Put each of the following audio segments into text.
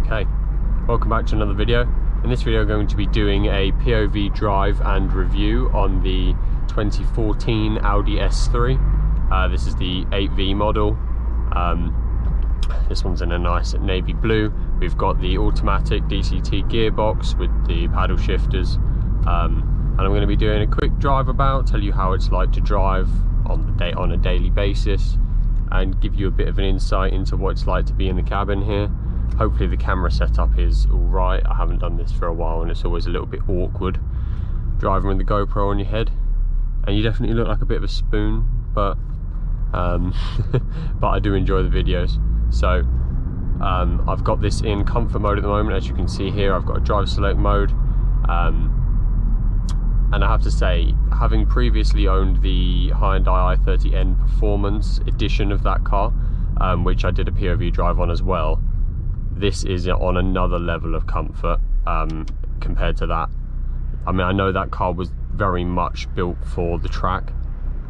Okay, welcome back to another video. In this video I'm going to be doing a POV drive and review on the 2014 Audi S3. This is the 8V model. This one's in a nice navy blue. We've got the automatic DCT gearbox with the paddle shifters. And I'm going to be doing a quick drive about, tell you how it's like to drive on a daily basis, and give you a bit of an insight into what it's like to be in the cabin here. Hopefully the camera setup is all right. I haven't done this for a while and it's always a little bit awkward driving with the GoPro on your head, and you definitely look like a bit of a spoon, but but I do enjoy the videos. So I've got this in comfort mode at the moment. As you can see here, I've got a drive select mode, and I have to say, having previously owned the Hyundai i30N Performance edition of that car, which I did a POV drive on as well, this is on another level of comfort compared to that. I mean, I know that car was very much built for the track.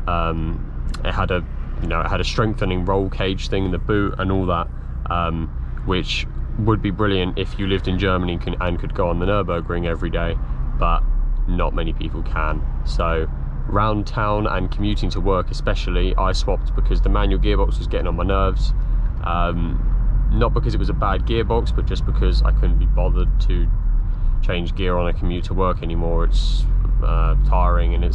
It had a strengthening roll cage thing in the boot and all that, which would be brilliant if you lived in Germany and could go on the Nürburgring every day, but not many people can. So round town and commuting to work especially, I swapped because the manual gearbox was getting on my nerves. Not because it was a bad gearbox, but just because I couldn't be bothered to change gear on a commute to work anymore. It's tiring, and and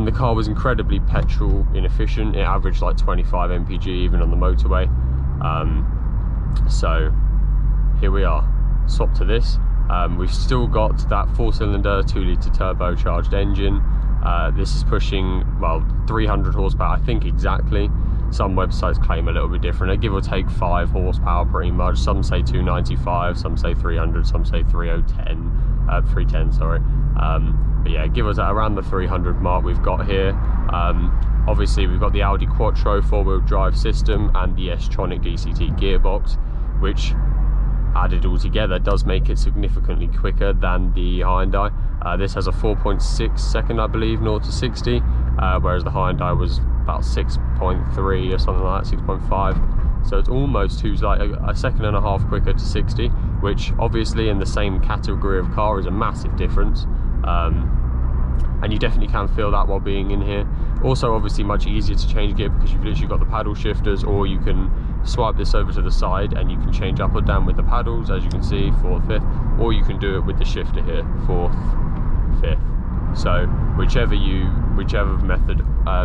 the car was incredibly petrol inefficient. It averaged like 25 mpg even on the motorway. So here we are, swapped to this. We've still got that 4-cylinder 2-litre turbocharged engine. This is pushing, well, 300 horsepower, I think exactly. Some websites claim a little bit different. They give or take 5 horsepower pretty much. Some say 295, some say 300, some say 310, sorry. But yeah, give us around the 300 mark we've got here. Obviously we've got the Audi Quattro 4-wheel drive system and the S-tronic DCT gearbox, which added all together does make it significantly quicker than the Hyundai. This has a 4.6 second, I believe, 0 to 60, whereas the Hyundai was about 6.3 or something like that, 6.5. So it's almost like a second and a half quicker to 60, which obviously in the same category of car is a massive difference. And you definitely can feel that while being in here. Also, obviously much easier to change gear because you've literally got the paddle shifters, or you can swipe this over to the side and you can change up or down with the paddles, as you can see, 4th, 5th, or you can do it with the shifter here, 4th, 5th. So whichever method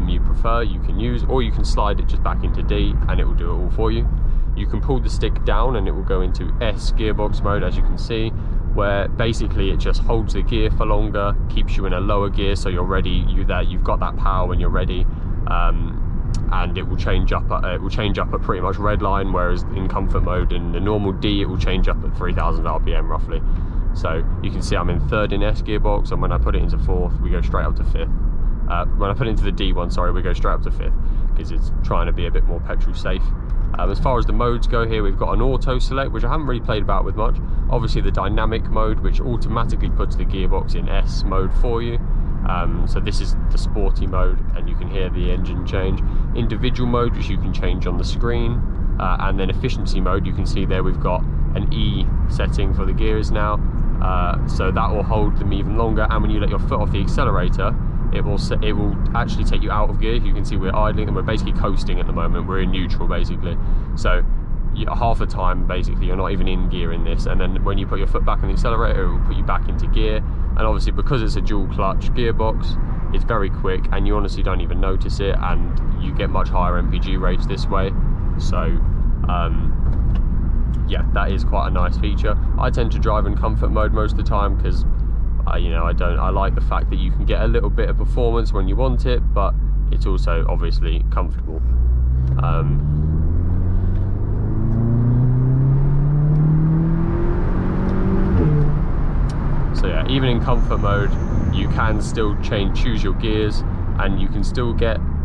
you prefer, you can use, or you can slide it just back into D and it will do it all for you. You can pull the stick down and it will go into S gearbox mode, as you can see, where basically it just holds the gear for longer, keeps you in a lower gear so you're ready. You've got that power when you're ready, and it will change up. It will change up at pretty much red line, whereas in comfort mode in the normal D it will change up at 3,000 RPM roughly. So you can see I'm in 3rd in S gearbox, and when I put it into 4th, we go straight up to 5th. When I put it into the D one, sorry, we go straight up to 5th because it's trying to be a bit more petrol safe. As far as the modes go here, we've got an auto select, which I haven't really played about with much. Obviously the dynamic mode, which automatically puts the gearbox in S mode for you. So this is the sporty mode, and you can hear the engine change. Individual mode, which you can change on the screen, and then efficiency mode, you can see there we've got an E setting for the gears now. So that will hold them even longer, and when you let your foot off the accelerator, it will actually take you out of gear. You can see we're idling and we're basically coasting at the moment. We're in neutral basically. So half the time basically you're not even in gear in this, and then when you put your foot back on the accelerator, it will put you back into gear. And obviously because it's a dual clutch gearbox, it's very quick and you honestly don't even notice it, and you get much higher MPG rates this way. So yeah, that is quite a nice feature. I tend to drive in comfort mode most of the time because I like the fact that you can get a little bit of performance when you want it, but it's also obviously comfortable. So yeah, even in comfort mode, you can still choose your gears, and you can still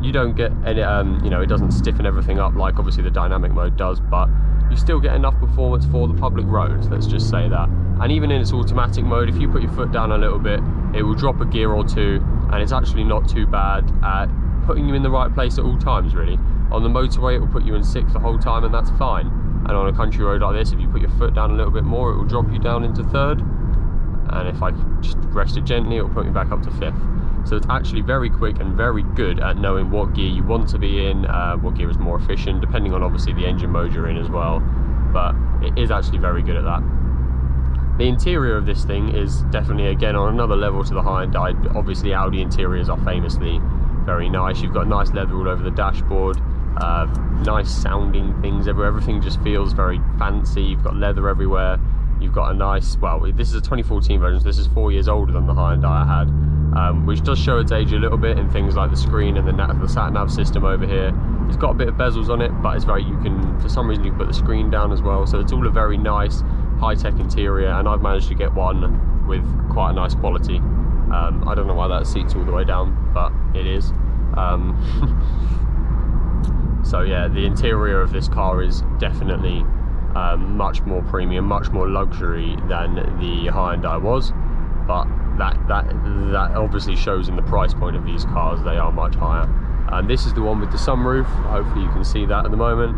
you don't get any, it doesn't stiffen everything up like obviously the dynamic mode does, but you still get enough performance for the public roads, let's just say that. And even in its automatic mode, if you put your foot down a little bit, it will drop a gear or two, and it's actually not too bad at putting you in the right place at all times, really. On the motorway, it will put you in 6th the whole time, and that's fine. and on a country road like this, if you put your foot down a little bit more, it will drop you down into third, and if I just rest it gently, it will put me back up to fifth. So it's actually very quick and very good at knowing what gear you want to be in, what gear is more efficient, depending on obviously the engine mode you're in as well, but it is actually very good at that. The interior of this thing is definitely, again, on another level to the Hyundai. Obviously Audi interiors are famously very nice. You've got nice leather all over the dashboard, nice sounding things everywhere. Everything just feels very fancy. You've got leather everywhere. You've got a nice, well, this is a 2014 version, so this is 4 years older than the Hyundai I had, which does show its age a little bit in things like the screen and the sat-nav system over here. It's got a bit of bezels on it, but it's very, you can, for some reason you can put the screen down as well, so it's all a very nice high-tech interior, and I've managed to get one with quite a nice quality. I don't know why that seat's all the way down, but it is. So yeah, the interior of this car is definitely much more premium, much more luxury than the Hyundai was, but that obviously shows in the price point of these cars. They are much higher. And this is the one with the sunroof. Hopefully you can see that at the moment.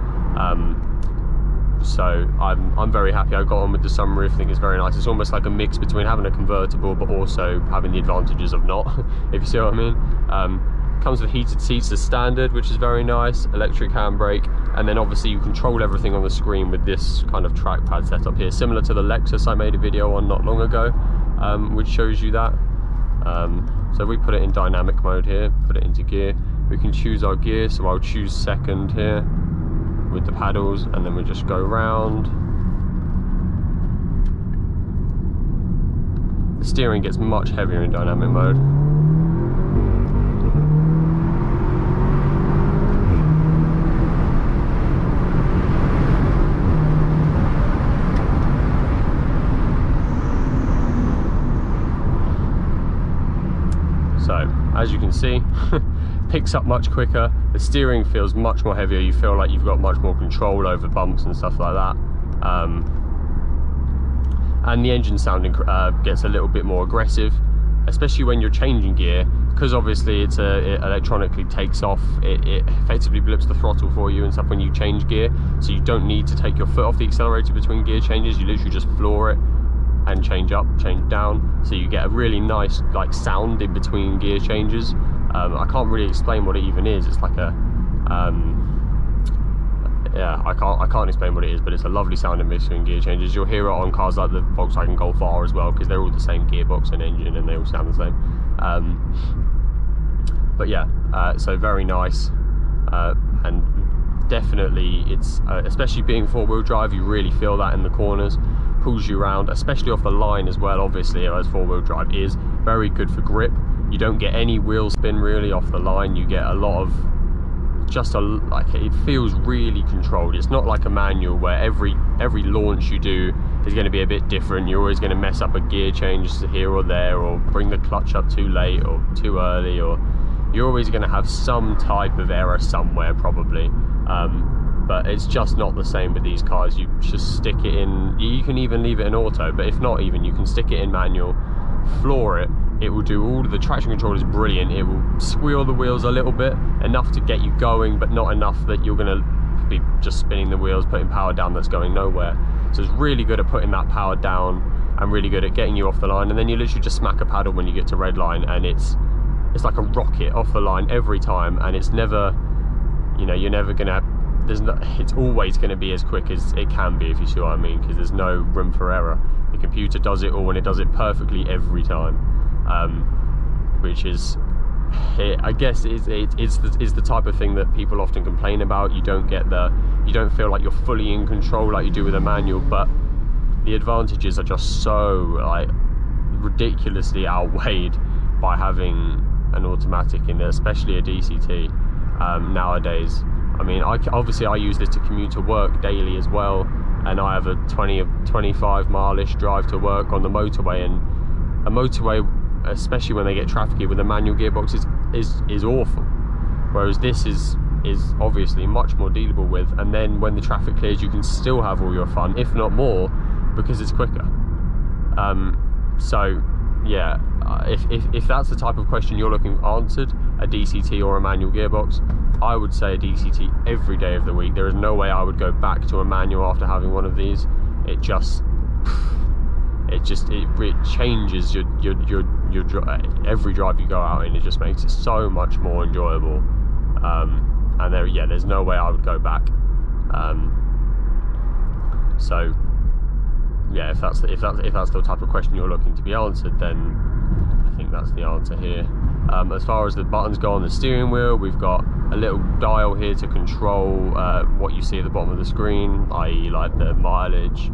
So I'm very happy I got on with the sunroof. I think it's very nice. It's almost like a mix between having a convertible but also having the advantages of not, if you see what I mean. Comes with heated seats as standard, which is very nice, electric handbrake, and then obviously you control everything on the screen with this kind of trackpad setup here, similar to the Lexus I made a video on not long ago, which shows you that. So we put it in dynamic mode here, put it into gear. We can choose our gear, so I'll choose second here with the paddles, and then we just go round. The steering gets much heavier in dynamic mode. So, as you can see, picks up much quicker. The steering feels much more heavier. You feel like you've got much more control over bumps and stuff like that. And the engine sounding gets a little bit more aggressive, especially when you're changing gear, because obviously it electronically takes off. It effectively blips the throttle for you and stuff when you change gear, so you don't need to take your foot off the accelerator between gear changes. You literally just floor it and change up, change down, so you get a really nice like sound in between gear changes. I can't really explain what it even is. It's like a yeah, I can't explain what it is, but it's a lovely sound in between gear changes. You'll hear it on cars like the Volkswagen Golf R as well, because they're all the same gearbox and engine and they all sound the same. But yeah, so very nice, and definitely it's especially being four-wheel drive, you really feel that in the corners. Pulls you around, especially off the line as well. Obviously, as four-wheel drive is very good for grip. You don't get any wheel spin really off the line. You get a lot of like, it feels really controlled. It's not like a manual where every launch you do is going to be a bit different. You're always going to mess up a gear change here or there, or bring the clutch up too late or too early, or you're always going to have some type of error somewhere probably. But it's just not the same with these cars. You just stick it in, you can even leave it in auto, but if not even, you can stick it in manual, floor it. It will do all of the traction control is brilliant. It will squeal the wheels a little bit, enough to get you going, but not enough that you're going to be just spinning the wheels, putting power down that's going nowhere. So it's really good at putting that power down and really good at getting you off the line. And then you literally just smack a paddle when you get to red line, and it's like a rocket off the line every time. And it's never, you know, you're never going to, it's always going to be as quick as it can be, if you see what I mean, because there's no room for error. The computer does it all, and it does it perfectly every time, which is, I guess, is the type of thing that people often complain about. You don't feel like you're fully in control like you do with a manual, but the advantages are just so like ridiculously outweighed by having an automatic in there, especially a DCT nowadays. I mean, obviously I use this to commute to work daily as well, and I have a 25 mile-ish drive to work on the motorway, and a motorway, especially when they get trafficy with a manual gearbox, is awful, whereas this is obviously much more dealable with, and then when the traffic clears you can still have all your fun, if not more, because it's quicker. So yeah, if that's the type of question you're looking answered, a DCT or a manual gearbox, I would say a DCT every day of the week. There is no way I would go back to a manual after having one of these. It changes your every drive you go out in. It just makes it so much more enjoyable. And there's no way I would go back. So yeah, if that's the type of question you're looking to be answered, then I think that's the answer here. As far as the buttons go on the steering wheel, we've got a little dial here to control what you see at the bottom of the screen, i.e. like the mileage,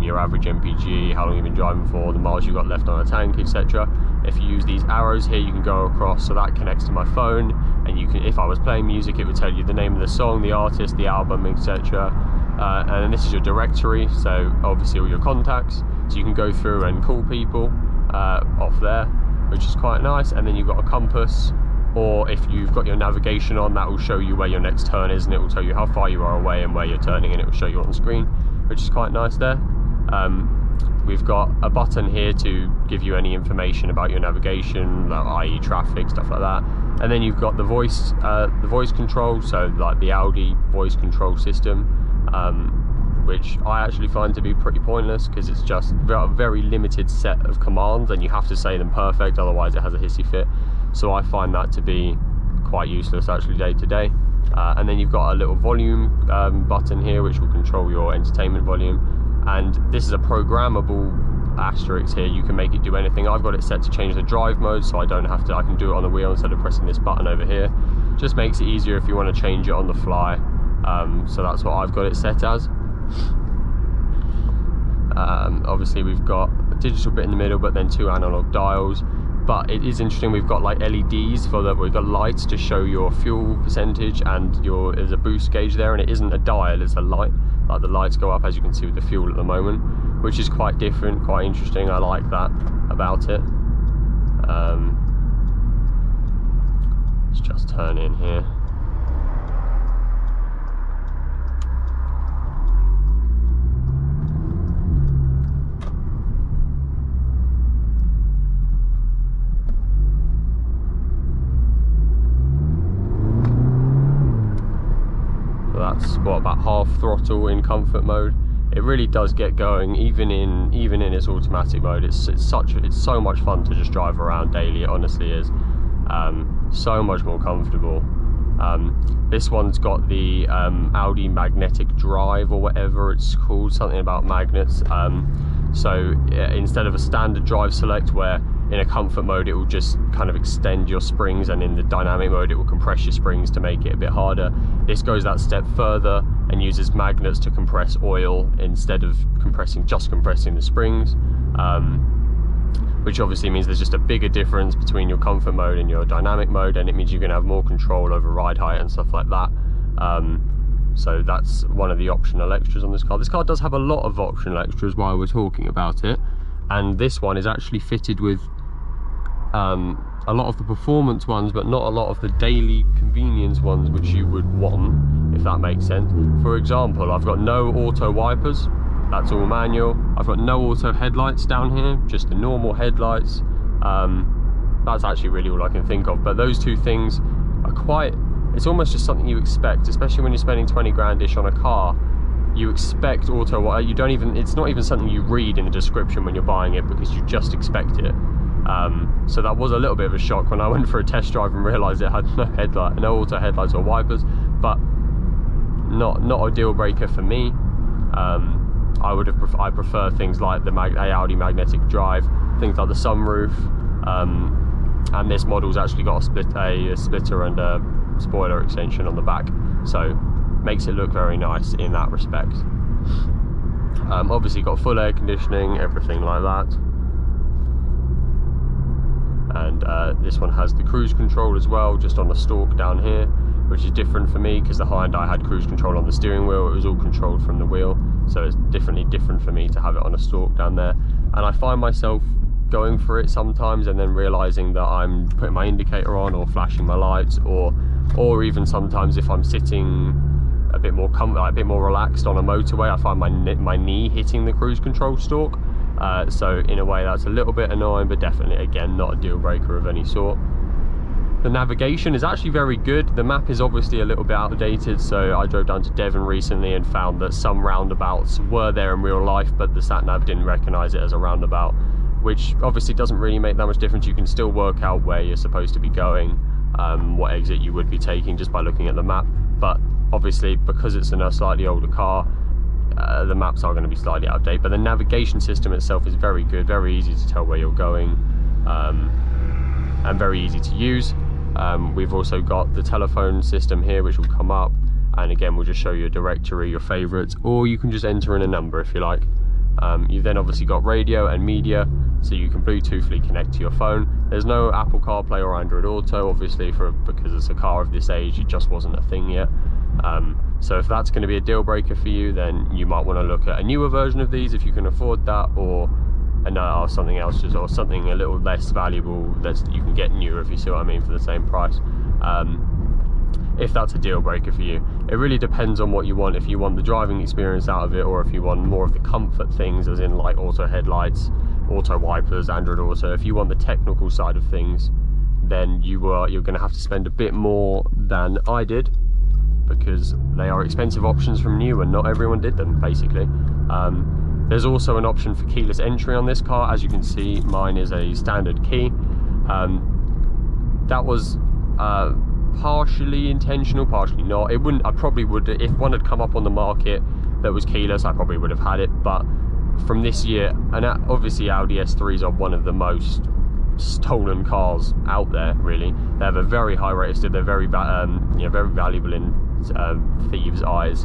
your average MPG, how long you've been driving for, the miles you've got left on a tank, etc. If you use these arrows here, you can go across, so that connects to my phone, and you can, if I was playing music, it would tell you the name of the song, the artist, the album, etc. And then this is your directory, so obviously all your contacts, so you can go through and call people off there, which is quite nice. And then you've got a compass, or if you've got your navigation on, that will show you where your next turn is, and it will tell you how far you are away and where you're turning, and it will show you on screen, which is quite nice there. We've got a button here to give you any information about your navigation, i.e. traffic, stuff like that. And then you've got the voice control, so like the Audi voice control system, which I actually find to be pretty pointless, because it's just a very limited set of commands and you have to say them perfect, otherwise it has a hissy fit. So I find that to be quite useless actually day to day. And then you've got a little volume button here which will control your entertainment volume, and this is a programmable asterisk here. You can make it do anything. I've got it set to change the drive mode, so I don't have to, I can do it on the wheel instead of pressing this button over here. Just makes it easier if you want to change it on the fly. So that's what I've got it set as. Obviously we've got a digital bit in the middle, but then 2 analog dials. But it is interesting, we've got like LEDs for that, we've got lights to show your fuel percentage, and there's a boost gauge there, and it isn't a dial, it's a light. Like the lights go up, as you can see with the fuel at the moment, which is quite different, quite interesting. I like that about it. Let's just turn in here. That's what, about half throttle in comfort mode. It really does get going, even in its automatic mode. It's so much fun to just drive around daily. It honestly is. So much more comfortable. This one's got the Audi magnetic drive, or whatever it's called, something about magnets. So instead of a standard drive select where in a comfort mode it will just kind of extend your springs, and in the dynamic mode it will compress your springs to make it a bit harder, this goes that step further and uses magnets to compress oil instead of just compressing the springs, which obviously means there's just a bigger difference between your comfort mode and your dynamic mode, and it means you can have more control over ride height and stuff like that. So that's one of the optional extras on this car. This car does have a lot of optional extras while we're talking about it, and this one is actually fitted with a lot of the performance ones, but not a lot of the daily convenience ones which you would want, if that makes sense. For example, I've got no auto wipers, that's all manual. I've got no auto headlights down here, just the normal headlights. That's actually really all I can think of, but those two things are quite, it's almost just something you expect, especially when you're spending 20 grand-ish on a car. You expect auto, you don't even, it's not even something you read in the description when you're buying it, because you just expect it. So that was a little bit of a shock when I went for a test drive and realised it had no auto headlights or wipers, but not a deal breaker for me. I prefer things like the Audi magnetic drive, things like the sunroof, and this model's actually got a splitter and a spoiler extension on the back, so makes it look very nice in that respect. Obviously got full air conditioning, everything like that. And this one has the cruise control as well, just on the stalk down here, which is different for me because the Hyundai had cruise control on the steering wheel. It was all controlled from the wheel, so it's different for me to have it on a stalk down there. And I find myself going for it sometimes and then realizing that I'm putting my indicator on or flashing my lights, or even sometimes if I'm sitting a bit more relaxed on a motorway, I find my knee hitting the cruise control stalk, So in a way that's a little bit annoying, but definitely again not a deal breaker of any sort. The navigation is actually very good. The map is obviously a little bit outdated, so I drove down to Devon recently and found that some roundabouts were there in real life, but the sat-nav didn't recognise it as a roundabout, which obviously doesn't really make that much difference. You can still work out where you're supposed to be going, what exit you would be taking just by looking at the map. But obviously, because it's in a slightly older car, the maps are going to be slightly out of date, but the navigation system itself is very good, very easy to tell where you're going, and very easy to use. We've also got the telephone system here, which will come up, and again we'll just show you a directory, your favourites, or you can just enter in a number if you like. You've then obviously got radio and media, so you can Bluetoothly connect to your phone. There's no Apple CarPlay or Android Auto, obviously, because it's a car of this age, it just wasn't a thing yet. So if that's going to be a deal breaker for you, then you might want to look at a newer version of these if you can afford that, or something else, or something a little less valuable that you can get newer, if you see what I mean, for the same price. If that's a deal breaker for you, it really depends on what you want. If you want the driving experience out of it, or if you want more of the comfort things, as in like auto headlights, auto wipers, Android Auto. If you want the technical side of things, then you're going to have to spend a bit more than I did, because they are expensive options from new, and not everyone did them basically. There's also an option for keyless entry on this car. As you can see, mine is a standard key. That was partially intentional, partially not. It wouldn't, I probably would, if one had come up on the market that was keyless, I probably would have had it. But from this year, and obviously Audi S3s are one of the most stolen cars out there, really. They have a very high rate of steal. They're very very valuable in thieves' eyes.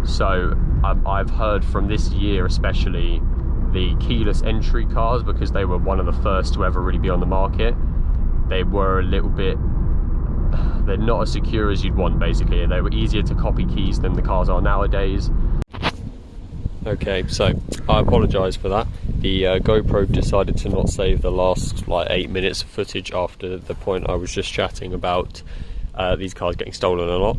So I've heard from this year, especially the keyless entry cars, because they were one of the first to ever really be on the market, they were a little bit, they're not as secure as you'd want basically. They were easier to copy keys than the cars are nowadays. Okay, so I apologise for that. The GoPro decided to not save the last like 8 minutes of footage after the point I was just chatting about these cars getting stolen a lot.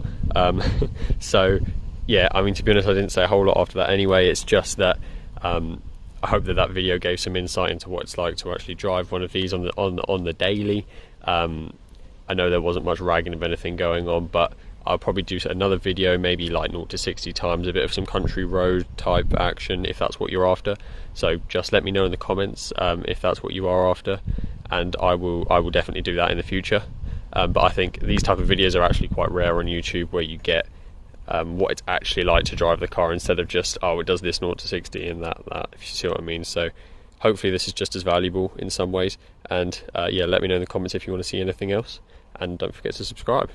So yeah, I mean, to be honest, I didn't say a whole lot after that anyway. It's just that I hope that that video gave some insight into what it's like to actually drive one of these on the daily. I know there wasn't much ragging of anything going on, but I'll probably do another video, maybe like 0 to 60 times, a bit of some country road type action if that's what you're after. So just let me know in the comments if that's what you are after, and I will definitely do that in the future. But I think these type of videos are actually quite rare on YouTube, where you get what it's actually like to drive the car, instead of just, oh, it does this 0 to 60 and that, if you see what I mean. So hopefully this is just as valuable in some ways, and yeah, let me know in the comments if you want to see anything else, and don't forget to subscribe.